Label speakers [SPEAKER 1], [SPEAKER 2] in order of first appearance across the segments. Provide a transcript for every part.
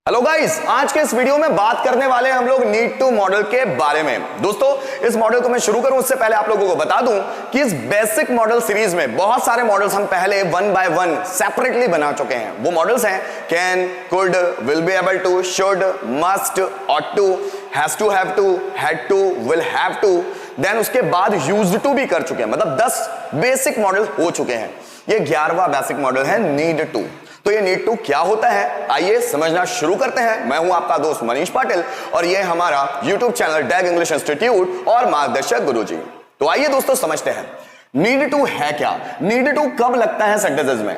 [SPEAKER 1] Hello guys, आज के इस वीडियो में बात करने वाले हम लोग नीड टू मॉडल के बारे में। दोस्तों, इस मॉडल को मैं शुरू करूं उससे पहले आप लोगों को बता दूं कि इस बेसिक मॉडल सीरीज में बहुत सारे मॉडल्स हम पहले वन बाय वन सेपरेटली बना चुके हैं। वो मॉडल्स हैं can, could, will be able to, should, must, ought to, has to, have to, had to, will have to, then उसके बाद यूज्ड टू भी कर चुके हैं। मतलब 10 बेसिक मॉडल हो चुके हैं। ये 11वां बेसिक मॉडल है नीड टू। तो ये नीड टू क्या होता है, आइए समझना शुरू करते हैं। मैं हूं आपका दोस्त मनीष पाटिल और ये हमारा YouTube चैनल डैग इंग्लिश इंस्टीट्यूट और मार्गदर्शक गुरुजी। तो आइए दोस्तों समझते हैं नीड टू है क्या। नीड टू कब लगता है सेंटेंसेस में?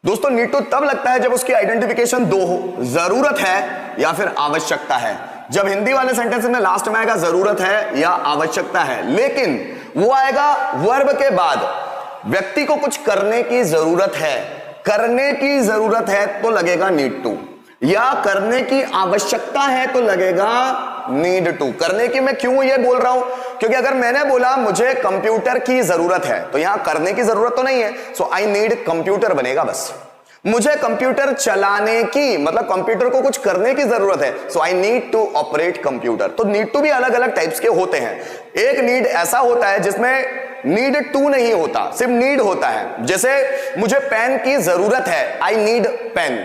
[SPEAKER 1] दोस्तों, नीड टू तब लगता है जब उसकी आइडेंटिफिकेशन दो हो, जरूरत है या फिर आवश्यकता है। जब हिंदी वाले सेंटेंस में लास्ट में आएगा जरूरत है या आवश्यकता है, लेकिन वो आएगा वर्ब के बाद। व्यक्ति को कुछ करने की जरूरत है, करने की जरूरत है तो लगेगा नीड टू, या करने की आवश्यकता है तो लगेगा नीड टू। करने की मैं क्यों ये बोल रहा हूं, क्योंकि अगर मैंने बोला मुझे कंप्यूटर की जरूरत है तो यहां करने की जरूरत तो नहीं है, सो आई नीड कंप्यूटर बनेगा बस। मुझे कंप्यूटर चलाने की, मतलब कंप्यूटर को कुछ करने की जरूरत है, so I need to operate computer. तो नीड टू भी अलग अलग टाइप्स के होते हैं। एक नीड ऐसा होता है जिसमें नीड टू नहीं होता, सिर्फ नीड होता है। जैसे मुझे पेन की जरूरत है, आई नीड पेन।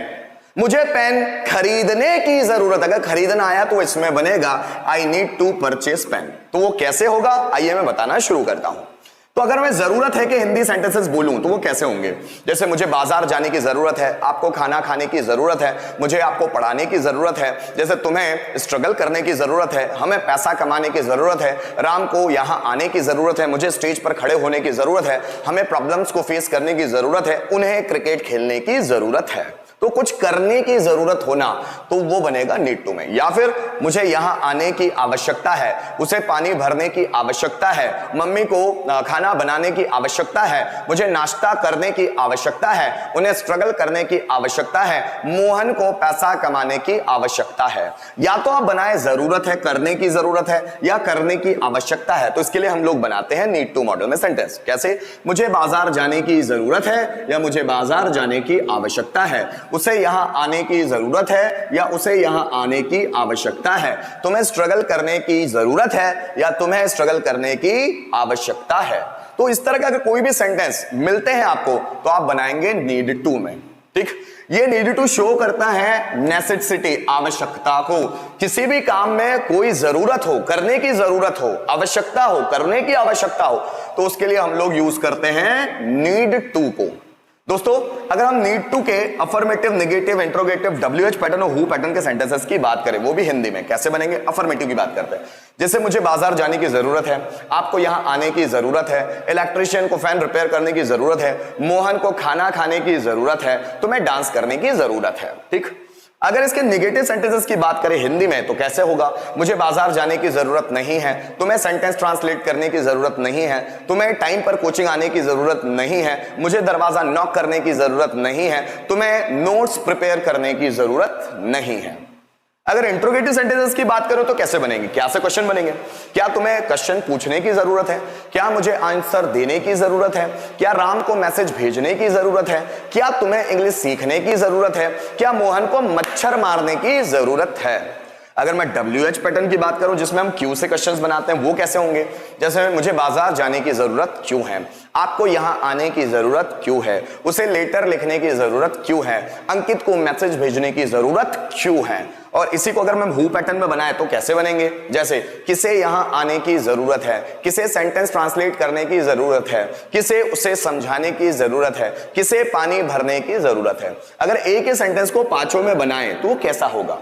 [SPEAKER 1] मुझे पेन खरीदने की जरूरत, अगर खरीदना आया तो इसमें बनेगा I need to purchase pen. तो वो कैसे होगा, आइए मैं बताना शुरू करता हूं। तो अगर मैं जरूरत है कि हिंदी सेंटेंसेस बोलूं तो वो कैसे होंगे? जैसे मुझे बाजार जाने की जरूरत है, आपको खाना खाने की जरूरत है, मुझे आपको पढ़ाने की जरूरत है। जैसे तुम्हें स्ट्रगल करने की जरूरत है, हमें पैसा कमाने की जरूरत है, राम को यहां आने की जरूरत है, मुझे स्टेज पर खड़े होने की जरूरत है, हमें प्रॉब्लम्स को फेस करने की जरूरत है, उन्हें क्रिकेट खेलने की जरूरत है। तो कुछ करने की जरूरत होना तो वो बनेगा नीड टू में। या फिर मुझे यहां आने की आवश्यकता है, उसे पानी भरने की आवश्यकता है, मम्मी को खाना बनाने की आवश्यकता है, मुझे नाश्ता करने की आवश्यकता है, उन्हें स्ट्रगल करने की आवश्यकता है, मोहन को पैसा कमाने की आवश्यकता है। या तो आप बनाए जरूरत है, करने की जरूरत है, या करने की आवश्यकता है। तो इसके लिए हम लोग बनाते हैं नीड टू मॉडल में सेंटेंस। कैसे? मुझे बाजार जाने की जरूरत है या मुझे बाजार जाने की आवश्यकता है, उसे यहां आने की जरूरत है या उसे यहां आने की आवश्यकता है, तुम्हें स्ट्रगल करने की जरूरत है या तुम्हें स्ट्रगल करने की आवश्यकता है। तो इस तरह के अगर कोई भी सेंटेंस मिलते हैं आपको तो आप बनाएंगे नीड टू में। ठीक, ये नीड टू शो करता है नेसेसिटी, आवश्यकता को। किसी भी काम में कोई जरूरत हो, करने की जरूरत हो, आवश्यकता हो, करने की आवश्यकता हो, तो उसके लिए हम लोग यूज करते हैं नीड टू को। दोस्तों, अगर हम नीड टू के affirmative, negative, interrogative, WH pattern और हु पैटर्न के सेंटेंसेस की बात करें, वो भी हिंदी में कैसे बनेंगे? अफर्मेटिव की बात करते हैं। जैसे मुझे बाजार जाने की जरूरत है, आपको यहां आने की जरूरत है, इलेक्ट्रिशियन को फैन रिपेयर करने की जरूरत है, मोहन को खाना खाने की जरूरत है, तुम्हें डांस करने की जरूरत है। ठीक। अगर इसके नेगेटिव सेंटेंसेस की बात करें हिंदी में तो कैसे होगा? मुझे बाजार जाने की जरूरत नहीं है, तुम्हें सेंटेंस ट्रांसलेट करने की जरूरत नहीं है, तुम्हें टाइम पर कोचिंग आने की जरूरत नहीं है, मुझे दरवाजा नॉक करने की जरूरत नहीं है, तुम्हें नोट्स प्रिपेयर करने की जरूरत नहीं है। अगर इंट्रोगेटिव सेंटेंसेस की बात करो तो कैसे बनेंगे? क्या से क्वेश्चन बनेंगे? क्या तुम्हें क्वेश्चन पूछने की जरूरत है? क्या मुझे आंसर देने की जरूरत है? क्या राम को मैसेज भेजने की जरूरत है? क्या तुम्हें इंग्लिश सीखने की जरूरत है? क्या मोहन को मच्छर मारने की जरूरत है? अगर मैं WH पैटर्न की बात करूं जिसमें हम क्यों से क्वेश्चंस बनाते हैं, वो कैसे होंगे? जैसे मुझे बाजार जाने की जरूरत क्यों है, आपको यहां आने की जरूरत क्यों है, उसे लेटर लिखने की जरूरत क्यों है, अंकित को मैसेज भेजने की जरूरत क्यों है। और इसी को अगर मैं हु पैटर्न में बनाए तो कैसे बनेंगे? जैसे किसे यहां आने की जरूरत है, किसे सेंटेंस ट्रांसलेट करने की जरूरत है, किसे उसे समझाने की जरूरत है, किसे पानी भरने की जरूरत है। अगर एक ही सेंटेंस को पांचों में बनाए तो कैसा होगा?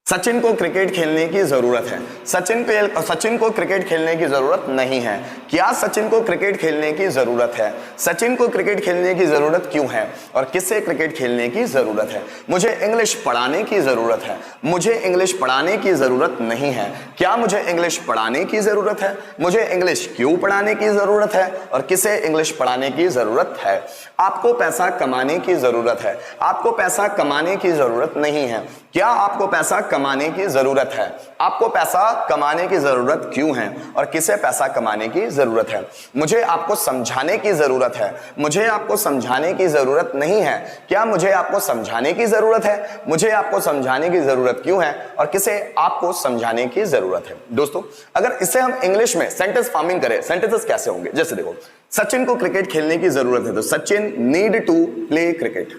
[SPEAKER 1] सचिन को क्रिकेट खेलने की जरूरत है, सचिन को क्रिकेट खेलने की जरूरत नहीं है। क्या सचिन को क्रिकेट खेलने की जरूरत है? सचिन को क्रिकेट खेलने की जरूरत क्यों है और किससे क्रिकेट खेलने की जरूरत है? मुझे इंग्लिश पढ़ाने की जरूरत है, मुझे इंग्लिश पढ़ाने की जरूरत नहीं है। क्या मुझे इंग्लिश पढ़ाने की जरूरत है? मुझे इंग्लिश क्यों पढ़ाने की जरूरत है और किसे इंग्लिश पढ़ाने की जरूरत है? आपको पैसा कमाने की जरूरत है, आपको पैसा कमाने की जरूरत नहीं है। क्या आपको पैसा कमाने की जरूरत है? आपको पैसा कमाने की जरूरत क्यों है और किसे पैसा कमाने की जरूरत है? मुझे आपको समझाने की जरूरत है, मुझे आपको समझाने की जरूरत नहीं है। क्या मुझे आपको समझाने की जरूरत है? मुझे आपको समझाने की जरूरत क्यों है और किसे आपको समझाने की जरूरत है? दोस्तों, अगर इसे हम इंग्लिश में सेंटेंस फॉर्मिंग करें, सेंटेंसेस कैसे होंगे? जैसे देखो, सचिन को क्रिकेट खेलने की जरूरत है, तो Sachin need to play cricket.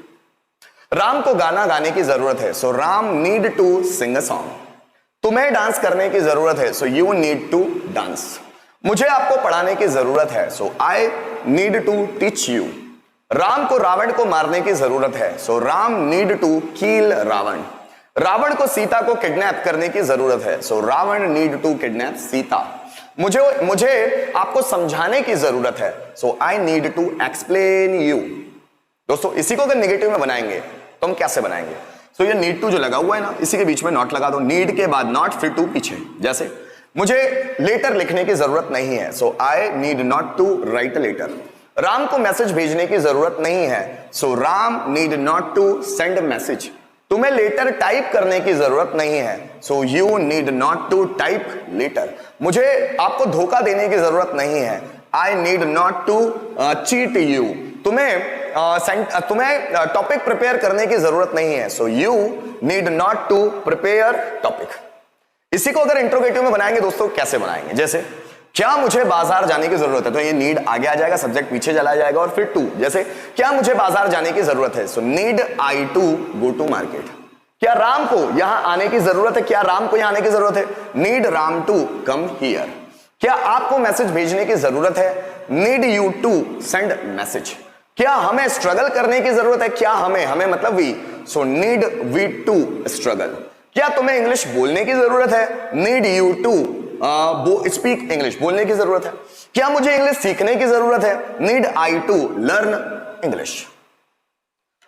[SPEAKER 1] Ram को गाना गाने की जरूरत है, so Ram need to sing a song. तुम्हें डांस करने की जरूरत है, so you need to dance. मुझे आपको पढ़ाने की जरूरत है, so I need to teach you. Ram को रावण को मारने की जरूरत है, so Ram need to kill Ravan. Ravan को सीता को किडनैप करने की जरूरत है, सो Ravan need to kidnap Sita. मुझे आपको समझाने की जरूरत है, so I need to explain you. दोस्तों, इसी को अगर नेगेटिव में बनाएंगे तो हम कैसे बनाएंगे? सो ये नीड टू जो लगा हुआ है ना, इसी के बीच में नॉट लगा दो। नीड के बाद नॉट, फिर टू पीछे। जैसे मुझे लेटर लिखने की जरूरत नहीं है, so I need not to write a letter. Ram को मैसेज भेजने की जरूरत नहीं है, so Ram need not to send message. तुम्हें लेटर टाइप करने की जरूरत नहीं है, so you need not to type letter. मुझे आपको धोखा देने की जरूरत नहीं है, I need not to cheat you. तुम्हें टॉपिक प्रिपेयर करने की जरूरत नहीं है, so you need not to prepare topic. इसी को अगर इंट्रोगेटिव में बनाएंगे दोस्तों, कैसे बनाएंगे? जैसे क्या मुझे बाजार जाने की जरूरत है, तो ये नीड आगे आ जाएगा, सब्जेक्ट पीछे चला जाएगा और फिर टू। जैसे क्या मुझे बाजार जाने की जरूरत है, so need I to go to market. क्या राम को यहां आने की जरूरत है? क्या राम को यहां आने की जरूरत है? Need Ram to come here. क्या आपको मैसेज भेजने की जरूरत है? Need you to send message. क्या हमें स्ट्रगल करने की जरूरत है? क्या हमें मतलब we, so need we to struggle. क्या तुम्हें इंग्लिश बोलने की जरूरत है? Need you to speak English, बोलने की जरूरत है। क्या मुझे इंग्लिश सीखने की जरूरत है? Need I to learn English.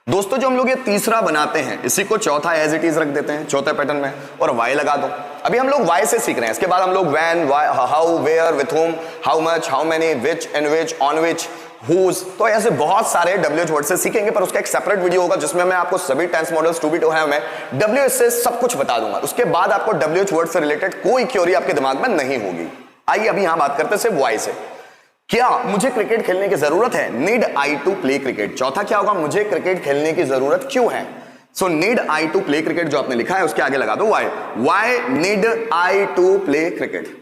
[SPEAKER 1] दोस्तों, जो हम लोग ये तीसरा बनाते हैं, इसी को चौथा एज इट इज रख देते हैं, चौथे पैटर्न में, और वाई लगा दो। अभी हम लोग वाई से सीख रहे हैं, इसके बाद हम लोग when, how, where, with whom, how much, how many, which, in which, on which, whose, तो ऐसे बहुत सारे WH वर्ड से सीखेंगे, पर उसका एक सेपरेट वीडियो होगा जिसमें मैं आपको सभी tense modals to be to है मैं WH से सब कुछ बता दूंगा। उसके बाद आपको WH वर्ड से रिलेटेड कोई क्योरी आपके दिमाग में नहीं होगी। आइए अभी यहां बात करते हैं सिर्फ वाई से। क्या मुझे क्रिकेट खेलने की जरूरत है? Need I to play cricket. चौथा क्या होगा? मुझे क्रिकेट खेलने की जरूरत क्यों है? So need I to play cricket जो आपने लिखा है उसके आगे लगा दो why. Why need I to play cricket.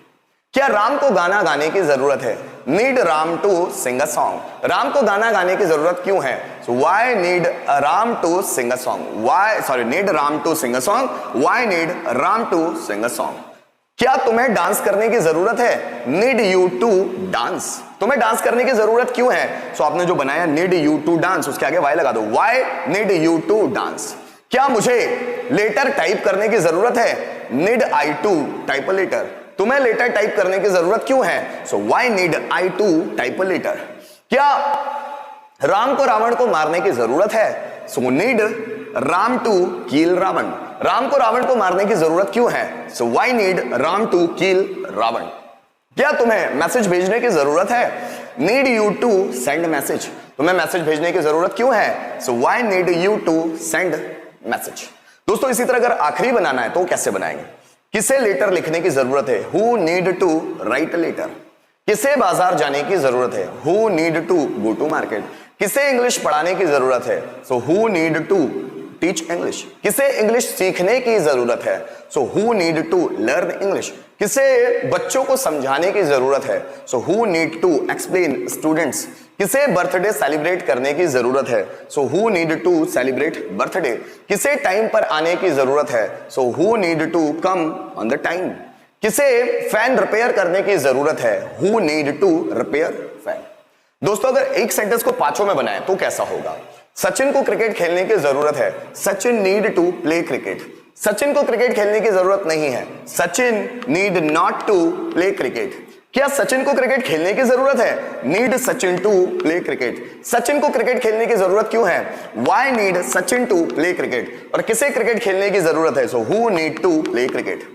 [SPEAKER 1] क्या राम को गाना गाने की जरूरत है? Need Ram to sing a song. Ram को गाना गाने की जरूरत क्यों है? So why need Ram to sing a song. Need Ram to sing a song. Why need Ram to sing a song. क्या तुम्हें डांस करने की जरूरत है? Need you to dance. तुम्हें डांस करने की जरूरत क्यों है? सो आपने जो बनाया नीड यू टू डांस, उसके आगे वाई लगा दो। Why need you to dance. क्या मुझे लेटर टाइप करने की जरूरत है? Need I to type a letter. तुम्हें लेटर टाइप करने की जरूरत क्यों है? So why need I to type a letter. क्या राम को रावण को मारने की जरूरत है? So need Ram to kill Ravan. Ram को रावण को मारने की जरूरत क्यों है? So why need Ram to kill Ravan. क्या तुम्हें मैसेज भेजने की जरूरत है? Need you to send message. तुम्हें मैसेज भेजने की जरूरत क्यों है? So why need you to send message. दोस्तों, इसी तरह अगर आखिरी बनाना है तो कैसे बनाएंगे? किसे लेटर लिखने की जरूरत है? Who need to write letter. किसे बाजार जाने की जरूरत है? Who need to go to market. किसे इंग्लिश पढ़ाने की जरूरत है? So who need to teach English. किसे इंग्लिश सीखने की जरूरत है? So who need to learn English. किसे बच्चों को समझाने की जरूरत है? So who need to explain students. किसे बर्थडे सेलिब्रेट करने की जरूरत है? So who need to celebrate birthday. किसे टाइम पर आने की जरूरत है? So who need to come on the time. किसे फैन रिपेयर करने की जरूरत है? Who need to repair fan. दोस्तों, अगर एक सेंटेंस को पांचों में बनाए तो कैसा होगा? सचिन को क्रिकेट खेलने की जरूरत है। Sachin need to play cricket. Sachin को क्रिकेट खेलने की जरूरत नहीं है। Sachin need not to play cricket. क्या सचिन को क्रिकेट खेलने की जरूरत है? Need Sachin to play cricket. Sachin को क्रिकेट खेलने की जरूरत क्यों है? Why need Sachin to play cricket. और किसे क्रिकेट खेलने की जरूरत है? So who need to play cricket.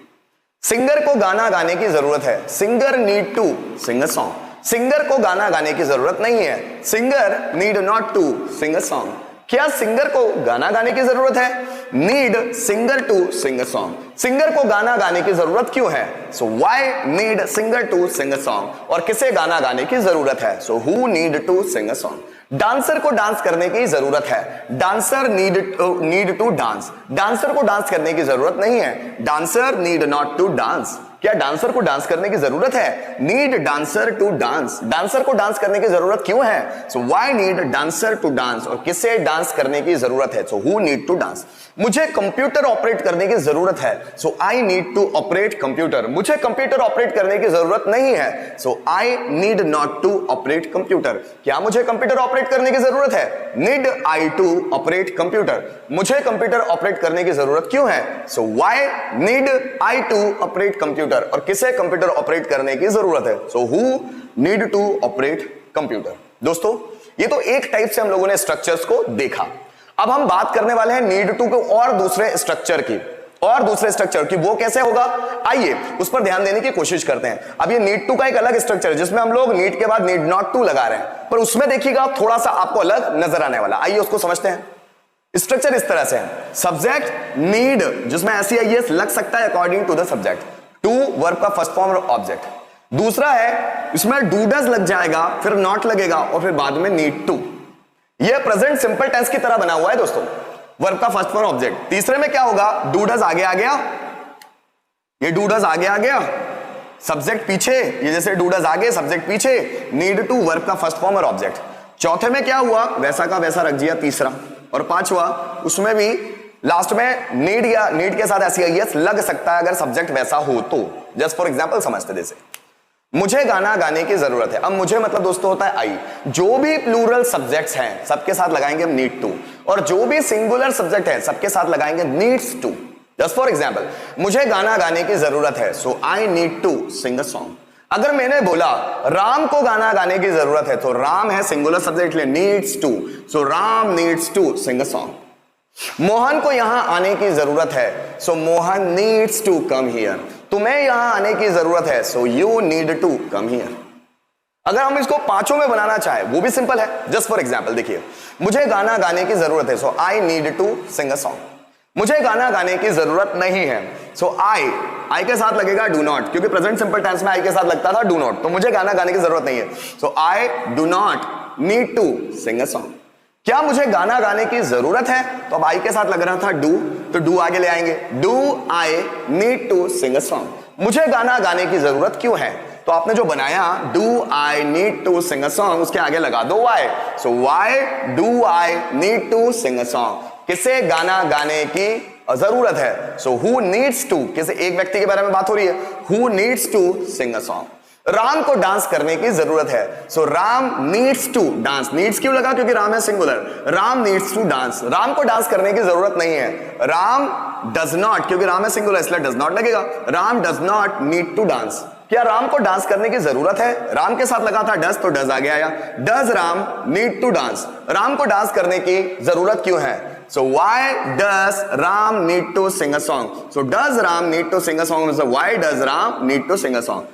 [SPEAKER 1] Singer को गाना गाने की जरूरत है। Singer need to sing a song. Singer को गाना गाने की जरूरत नहीं है। Singer need not to sing a song. क्या सिंगर को गाना गाने की जरूरत है? Need singer to sing a song. Singer को गाना गाने की जरूरत क्यों है? So why need singer to sing a song. और किसे गाना गाने की जरूरत है? So who need to sing a song. Dancer को डांस करने की जरूरत है। Dancer need to dance. Dancer को डांस करने की जरूरत नहीं है। Dancer need not to dance. क्या डांसर को डांस करने की जरूरत है? Need dancer to dance. Dancer को डांस करने की जरूरत क्यों है? So why need dancer to dance. और किसे डांस करने की जरूरत है? So who need to dance. मुझे कंप्यूटर ऑपरेट करने की जरूरत है। So I need to operate computer. मुझे कंप्यूटर ऑपरेट करने की जरूरत नहीं है। So I need not to operate computer. क्या मुझे कंप्यूटर ऑपरेट करने की जरूरत है? Need I to operate computer. मुझे कंप्यूटर ऑपरेट करने की जरूरत क्यों है? So why need I to operate computer. और किसे कंप्यूटर ऑपरेट करने की जरूरत है? So who need to operate computer. दोस्तों, ये तो एक टाइप से हम लोगों ने स्ट्रक्चर्स को देखा। अब हम बात करने वाले हैं नीड टू के और दूसरे स्ट्रक्चर की। वो कैसे होगा, आइए उस पर ध्यान देने की कोशिश करते हैं। अब ये नीड टू का एक अलग स्ट्रक्चर है जिसमें हम लोग नीड के बाद नीड नॉट टू लगा रहे हैं, पर उसमें देखिएगा थोड़ा सा आपको अलग नजर आने वाला। आइए उसको समझते हैं। स्ट्रक्चर इस तरह से है। सब्जेक्ट नीड, जिसमें ऐसी आईएस लग सकता है according to the subject. To verb का फर्स्ट फॉर्म और ऑब्जेक्ट। दूसरा है इसमें डू डज लग जाएगा, फिर नॉट लगेगा और फिर बाद में नीड टू। ये प्रेजेंट सिंपल टेंस की तरह बना हुआ है दोस्तों, वर्ब का फर्स्ट फॉर्म ऑब्जेक्ट। तीसरे में क्या होगा, डू डज आगे आ गया, ये डू डज आगे आ गया, सब्जेक्ट पीछे, ये जैसे डू डज आगे सब्जेक्ट पीछे, नीड टू वर्ब का फर्स्ट फॉर्म और ऑब्जेक्ट। चौथे में क्या हुआ, वैसा का वैसा रख दिया तीसरा। और पांचवा, उसमें भी लास्ट में नीड या नीड के साथ ऐसी आईएस लग सकता है अगर सब्जेक्ट वैसा हो तो। जस्ट फॉर एग्जांपल समझते जैसे मुझे गाना गाने की जरूरत है। अब मुझे मतलब दोस्तों होता है आई। जो भी प्लूरल सब्जेक्ट्स हैं सबके साथ लगाएंगे हम नीड टू, और जो भी सिंगुलर सब्जेक्ट है सबके साथ लगाएंगे needs to. Just for example, मुझे गाना गाने की जरूरत है, so I need to sing a song. अगर मैंने बोला राम को गाना गाने की जरूरत है, तो राम है सिंगुलर सब्जेक्ट लिए needs to, so Ram needs to sing a song. Mohan को यहां आने की जरूरत है, so Mohan needs to come here. तुम्हें यहां आने की जरूरत है, so you need to come here. अगर हम इसको पांचों में बनाना चाहे वो भी सिंपल है। जस्ट फॉर एग्जांपल देखिए, मुझे गाना गाने की जरूरत है, so I need to sing a song. मुझे गाना गाने की जरूरत नहीं है, सो आई के साथ लगेगा डू नॉट, क्योंकि प्रेजेंट सिंपल टेंस में आई के साथ लगता था डू नॉट, तो मुझे गाना गाने की जरूरत नहीं है, so I do not need to sing a song. क्या मुझे गाना गाने की जरूरत है, तो अब आई के साथ लग रहा था डू, तो डू आगे ले आएंगे, do I need to sing a song. मुझे गाना गाने की जरूरत क्यों है, तो आपने जो बनाया do I need to sing a song, उसके आगे लगा दो why, so why do I need to sing a song. किसे गाना गाने की जरूरत है, सो हु नीड्स टू, किसी एक व्यक्ति के बारे में बात हो रही है, who needs to sing a song. Ram को डांस करने की जरूरत है, so Ram needs to dance. Needs क्यों लगा, क्योंकि राम है singular, Ram needs to dance. Ram को डांस करने की जरूरत नहीं है, राम डज नॉट, क्योंकि राम है सिंगुलर इसलिए डज नॉट लगेगा, Ram does not need to dance. क्या राम को डांस करने की जरूरत है, राम के साथ लगा था डज, तो डज आगे आया, does Ram need to dance. Ram को डांस करने की जरूरत क्यों है, so why does Ram need to sing a song. So does Ram need to sing a song, why does Ram need to sing a song.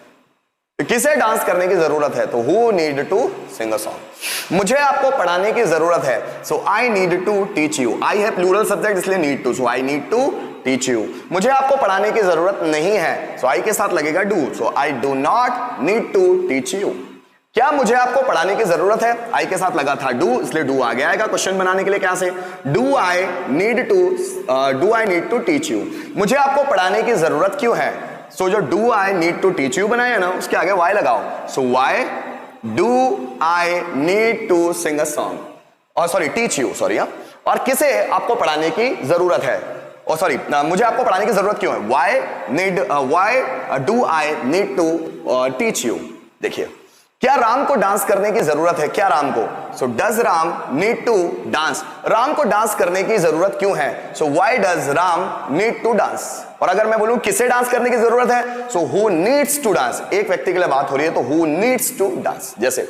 [SPEAKER 1] किसे डांस करने की जरूरत है, तो who need to sing a song. मुझे आपको पढ़ाने की जरूरत है, so I need to teach you. I है प्लूरल सब्जेक्ट इसलिए need to, so I need to teach you. मुझे आपको पढ़ाने की जरूरत नहीं है, सो आई के साथ लगेगा do, so I do not need to teach you. क्या मुझे आपको पढ़ाने की जरूरत है, आई के साथ लगा था डू इसलिए डू आ गया आएगा क्वेश्चन बनाने के लिए। क्या से, do I need to teach you. मुझे आपको पढ़ाने की जरूरत क्यों है, सो जो do I need to teach you बनाया ना उसके आगे वाई लगाओ, so why do I need to sing a song, और सॉरी टीच यू, सॉरी। और किसे आपको पढ़ाने की जरूरत है, और सॉरी मुझे आपको पढ़ाने की जरूरत क्यों है, why do I need to teach you. देखिए, क्या राम को डांस करने की जरूरत है, क्या राम को, so does Ram need to dance. Ram को डांस करने की जरूरत क्यों है, so why does Ram need to dance. और अगर मैं बोलूं किसे डांस करने की जरूरत है, so who needs to dance. एक व्यक्ति के लिए बात हो रही है तो हु नीड्स टू डांस। जैसे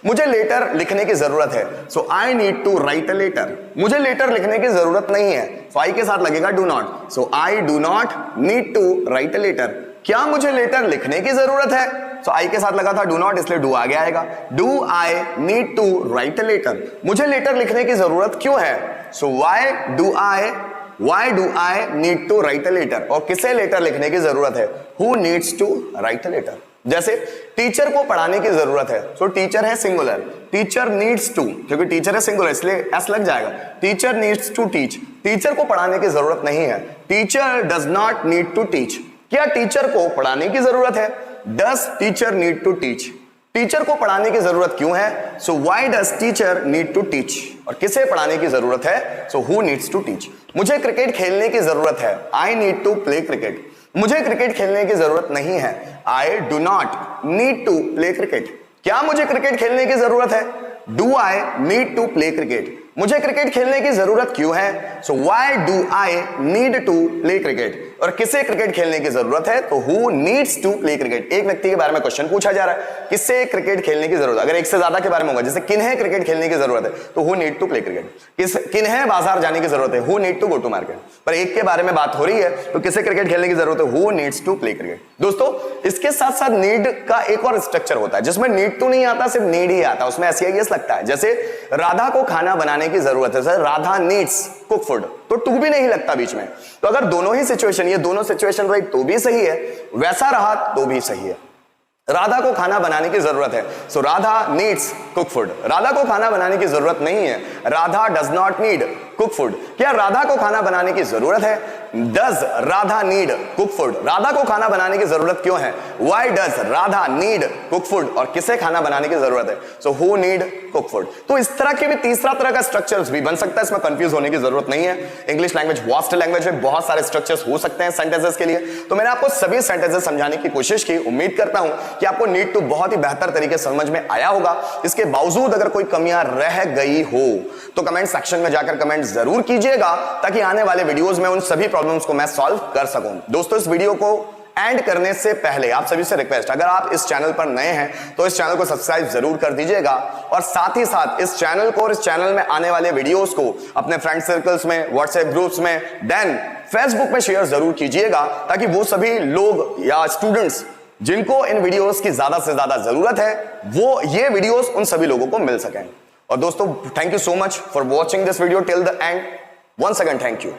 [SPEAKER 1] मुझे लेटर लिखने की जरूरत है, so I need to write a letter. मुझे लेटर लिखने की जरूरत नहीं है, सो आई के साथ लगेगा do not, so I do not need to write a letter. क्या मुझे लेटर लिखने की जरूरत है, सो आई के साथ लगा था डू नॉट, इसलिए डू आगे आएगा। Do I need to write a letter, मुझे लेटर लिखने की जरूरत क्यों है? So why do I need to write a letter, और किसे लेटर लिखने की जरूरत है? Who needs to write a letter. जैसे टीचर को पढ़ाने की जरूरत है, सो टीचर है सिंगुलर, टीचर नीड्स टू, क्योंकि टीचर है सिंगुलर इसलिए एस लग जाएगा। Teacher needs to teach, teacher को पढ़ाने की जरूरत नहीं है। Teacher does not need to teach, क्या टीचर को पढ़ाने की जरूरत है? Does teacher need to teach, teacher को पढ़ाने की जरूरत क्यों है? So why does teacher need to teach, और किसे पढ़ाने की जरूरत है? So who needs to teach. मुझे क्रिकेट खेलने की जरूरत है, I need to play cricket, मुझे क्रिकेट खेलने की जरूरत नहीं है, I do not need to play cricket, क्या मुझे क्रिकेट खेलने की जरूरत है? Do I need to play cricket, मुझे क्रिकेट खेलने की जरूरत क्यों है? So why do I need to play cricket, और किसे क्रिकेट खेलने की जरूरत है? तो who needs to play cricket. एक व्यक्ति के बारे में क्वेश्चन पूछा जा रहा है, किससे क्रिकेट खेलने की जरूरत है? अगर एक से ज्यादा के बारे में होगा, जैसे किन्हें क्रिकेट खेलने की जरूरत है, तो who need to play cricket. किन्हें बाजार जाने की जरूरत है? Who need to go to market. पर एक के बारे में बात हो रही है, तो किसे क्रिकेट खेलने की जरूरत है? Who needs to play cricket. दोस्तों, इसके साथ साथ नीड का एक और स्ट्रक्चर होता है, जिसमें नीड टू नहीं आता, सिर्फ नीड ही आता है, उसमें एस लगता है। जैसे राधा को खाना बनाने की जरूरत है, राधा नीड्स कुक फूड, तो टू भी नहीं लगता बीच में। तो अगर दोनों ही सिचुएशन, ये दोनों सिचुएशन रही तो भी सही है, वैसा रहा तो भी सही है। राधा को खाना बनाने की जरूरत है, so Radha needs cook food, Radha को खाना बनाने की जरूरत नहीं है, Radha does not need cook food, क्या राधा को खाना बनाने की जरूरत है? Does Radha need cook food, Radha को खाना बनाने की जरूरत क्यों है? Why does Radha need cook food, और किसे खाना बनाने की जरूरत है? So who need cook food. तो इस तरह के भी तीसरा तरह का स्ट्रक्चर्स भी बन सकता है, इसमें कंफ्यूज होने की जरूरत नहीं है। इंग्लिश लैंग्वेज वास्ट लैंग्वेज है, बहुत सारे स्ट्रक्चर्स हो सकते हैं सेंटेंसेस के लिए, तो मैंने आपको सभी सेंटेंसेस समझाने की कोशिश की। उम्मीद करता हूं कि आपको नीड टू बहुत ही बेहतर तरीके से समझ में आया होगा। इसके बावजूद अगर कोई कमियां रह गई हो तो कमेंट सेक्शन में जाकर कमेंट जरूर कीजिएगा, ताकि आने वाले वीडियोस में उन सभी प्रॉब्लम्स को मैं सॉल्व कर सकूं। दोस्तों, इस वीडियो को एंड करने से पहले आप सभी से रिक्वेस्ट, अगर आप इस चैनल पर नए हैं तो इस चैनल को सब्सक्राइब जरूर कर दीजिएगा, और साथ ही साथ इस चैनल को और इस चैनल में आने वाले वीडियोस को अपने फ्रेंड सर्कल्स में, व्हाट्सएप ग्रुप्स में, देन फेसबुक में शेयर जरूर कीजिएगा, ताकि वो सभी लोग या स्टूडेंट्स जिनको इन वीडियोस की ज्यादा से ज्यादा जरूरत है, वो ये वीडियोस उन सभी लोगों को मिल सकें। और दोस्तों, thank you so much for watching this video till the end. Once again thank you.